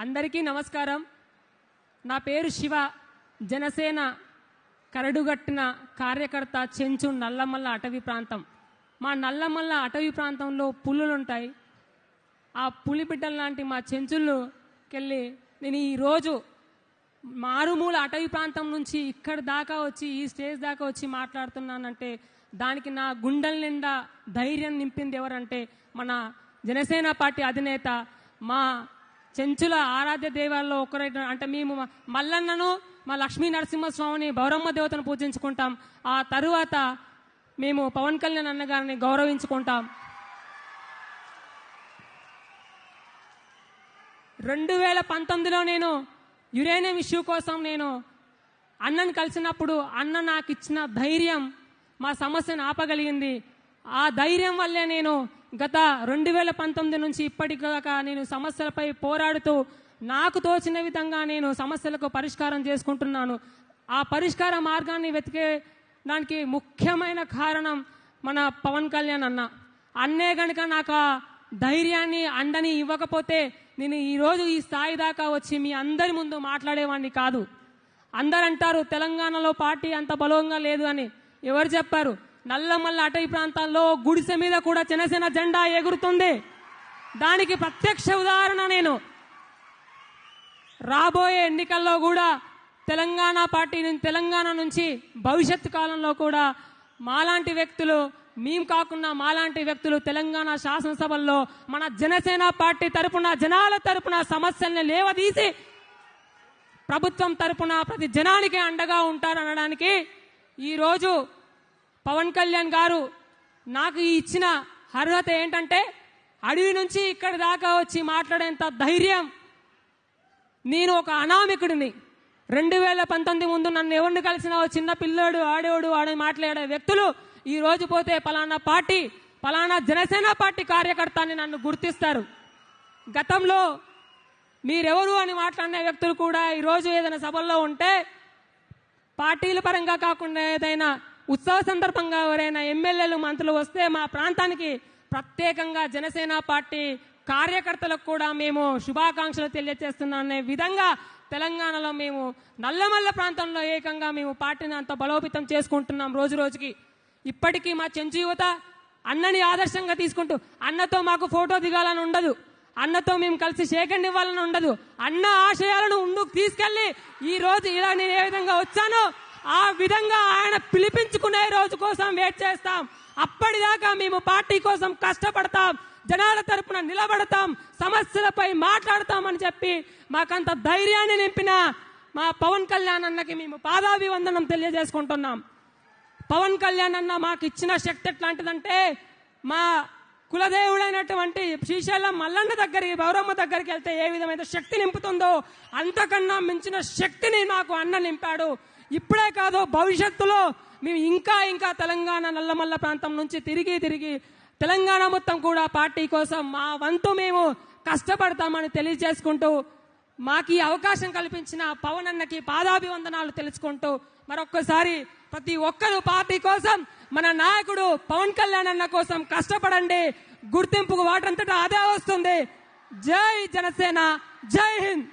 అందరికీ నమస్కారం. నా పేరు శివ. జనసేన కరడుగట్టిన కార్యకర్త. చెంచు నల్లమల్ల అటవీ ప్రాంతం. మా నల్లమల్ల అటవీ ప్రాంతంలో పులులుంటాయి. ఆ పులిబిడ్డల లాంటి మా చెంచుల్లోకెళ్ళి నేను ఈరోజు మారుమూల అటవీ ప్రాంతం నుంచి ఇక్కడి దాకా వచ్చి ఈ స్టేజ్ దాకా వచ్చి మాట్లాడుతున్నానంటే దానికి నా గుండెల నిండా ధైర్యం నింపింది ఎవరంటే మన జనసేన పార్టీ అధినేత, మా చెంచుల ఆరాధ్య దేవాల్లో ఒకరైన అంటే మేము మల్లన్నను, మా లక్ష్మీ నరసింహస్వామిని, బౌరమ్మ దేవతను పూజించుకుంటాం. ఆ తరువాత మేము పవన్ కళ్యాణ్ అన్నగారిని గౌరవించుకుంటాం. 2019లో నేను యురేనియం ఇష్యూ కోసం నేను అన్నను కలిసినప్పుడు అన్న నాకు ఇచ్చిన ధైర్యం మా సమస్యను ఆపగలిగింది. ఆ ధైర్యం వల్లే నేను గత 2019 నుంచి ఇప్పటిదాకా నేను సమస్యలపై పోరాడుతూ నాకు తోచిన విధంగా నేను సమస్యలకు పరిష్కారం చేసుకుంటున్నాను. ఆ పరిష్కార మార్గాన్ని వెతికేదానికి ముఖ్యమైన కారణం మన పవన్ కళ్యాణ్ అన్న. అన్నే గనుక నాకు ఆ ధైర్యాన్ని అండని ఇవ్వకపోతే నేను ఈరోజు ఈ స్థాయి దాకా వచ్చి మీ అందరి ముందు మాట్లాడేవాడిని కాదు. అందరు అంటారు తెలంగాణలో పార్టీ అంత బలంగా లేదు అని. ఎవరు చెప్పారు? నల్లమల్ల అటవీ ప్రాంతాల్లో గుడిసె మీద కూడా జనసేన జెండా ఎగురుతుంది. దానికి ప్రత్యక్ష ఉదాహరణ నేను. రాబోయే ఎన్నికల్లో కూడా తెలంగాణ పార్టీ తెలంగాణ నుంచి భవిష్యత్తు కాలంలో కూడా మాలాంటి వ్యక్తులు, మేము కాకుండా మాలాంటి వ్యక్తులు తెలంగాణ శాసనసభల్లో మన జనసేన పార్టీ తరపున, జనాల తరపున సమస్యల్ని లేవదీసి ప్రభుత్వం తరపున ప్రతి జనానికి అండగా ఉంటారనడానికి ఈరోజు పవన్ కళ్యాణ్ గారు నాకు ఇచ్చిన అర్హత ఏంటంటే అడవి నుంచి ఇక్కడి దాకా వచ్చి మాట్లాడేంత ధైర్యం. నేను ఒక అనామికుడిని. 2019 ముందు నన్ను ఎవరిని కలిసినా చిన్న పిల్లోడు, ఆడేవాడు, ఆడే మాట్లాడే వ్యక్తులు ఈ రోజు పోతే పలానా పార్టీ, పలానా జనసేన పార్టీ కార్యకర్త అని నన్ను గుర్తిస్తారు. గతంలో మీరెవరు అని మాట్లాడిన వ్యక్తులు కూడా ఈరోజు ఏదైనా సభల్లో ఉంటే పార్టీల పరంగా కాకుండా ఏదైనా ఉత్సవ సందర్భంగా ఎవరైనా ఎమ్మెల్యేలు, మంత్రులు వస్తే మా ప్రాంతానికి ప్రత్యేకంగా జనసేన పార్టీ కార్యకర్తలకు కూడా మేము శుభాకాంక్షలు తెలియజేస్తున్నాం అనే విధంగా తెలంగాణలో మేము నల్లమల్ల ప్రాంతంలో ఏకంగా మేము పార్టీని అంత బలోపేతం చేసుకుంటున్నాం రోజు రోజుకి. ఇప్పటికీ మా చెంచు యువత అన్నని ఆదర్శంగా తీసుకుంటూ అన్నతో మాకు ఫోటో దిగాలని ఉండదు, అన్నతో మేము కలిసి షేకండ్ ఇవ్వాలని ఉండదు. అన్న ఆశయాలను ముందుకు తీసుకెళ్లి ఈ రోజు ఇలా నేను ఏ విధంగా వచ్చానో ఆ విధంగా ఆయన పిలిపించుకునే రోజు కోసం వెయిట్ చేస్తాం. అప్పటిదాకా మేము పార్టీ కోసం కష్టపడతాం, జనాల తరపున నిలబడతాం, సమస్యలపై మాట్లాడతామని చెప్పి మాకంత ధైర్యాన్ని నింపిన మా పవన్ కళ్యాణ్ అన్నకి మేము పాదాభివందనం తెలియజేసుకుంటున్నాం. పవన్ కళ్యాణ్ అన్న మాకు ఇచ్చిన శక్తి ఎట్లాంటిదంటే మా కులదేవుడైనటువంటి శ్రీశైలం మల్లన్న దగ్గరికి, బౌరమ్మ దగ్గరికి వెళ్తే ఏ విధమైన శక్తి నింపుతుందో అంతకన్నా మించిన శక్తిని మాకు అన్న నింపాడు. ఇప్పుడే కాదు, భవిష్యత్తులో మేము ఇంకా ఇంకా తెలంగాణ నల్లమల్ల ప్రాంతం నుంచి తిరిగి తెలంగాణ మొత్తం కూడా పార్టీ కోసం మా వంతు మేము కష్టపడతామని తెలియజేసుకుంటూ మాకు ఈ అవకాశం కల్పించిన పవన్ అన్నకి పాదాభివందనాలు తెలుసుకుంటూ మరొక్కసారి ప్రతి ఒక్కరు పార్టీ కోసం, మన నాయకుడు పవన్ కళ్యాణ్ అన్న కోసం కష్టపడండి. గుర్తింపుకు వాటంతటా అదే వస్తుంది. జై జనసేన, జై హింద్.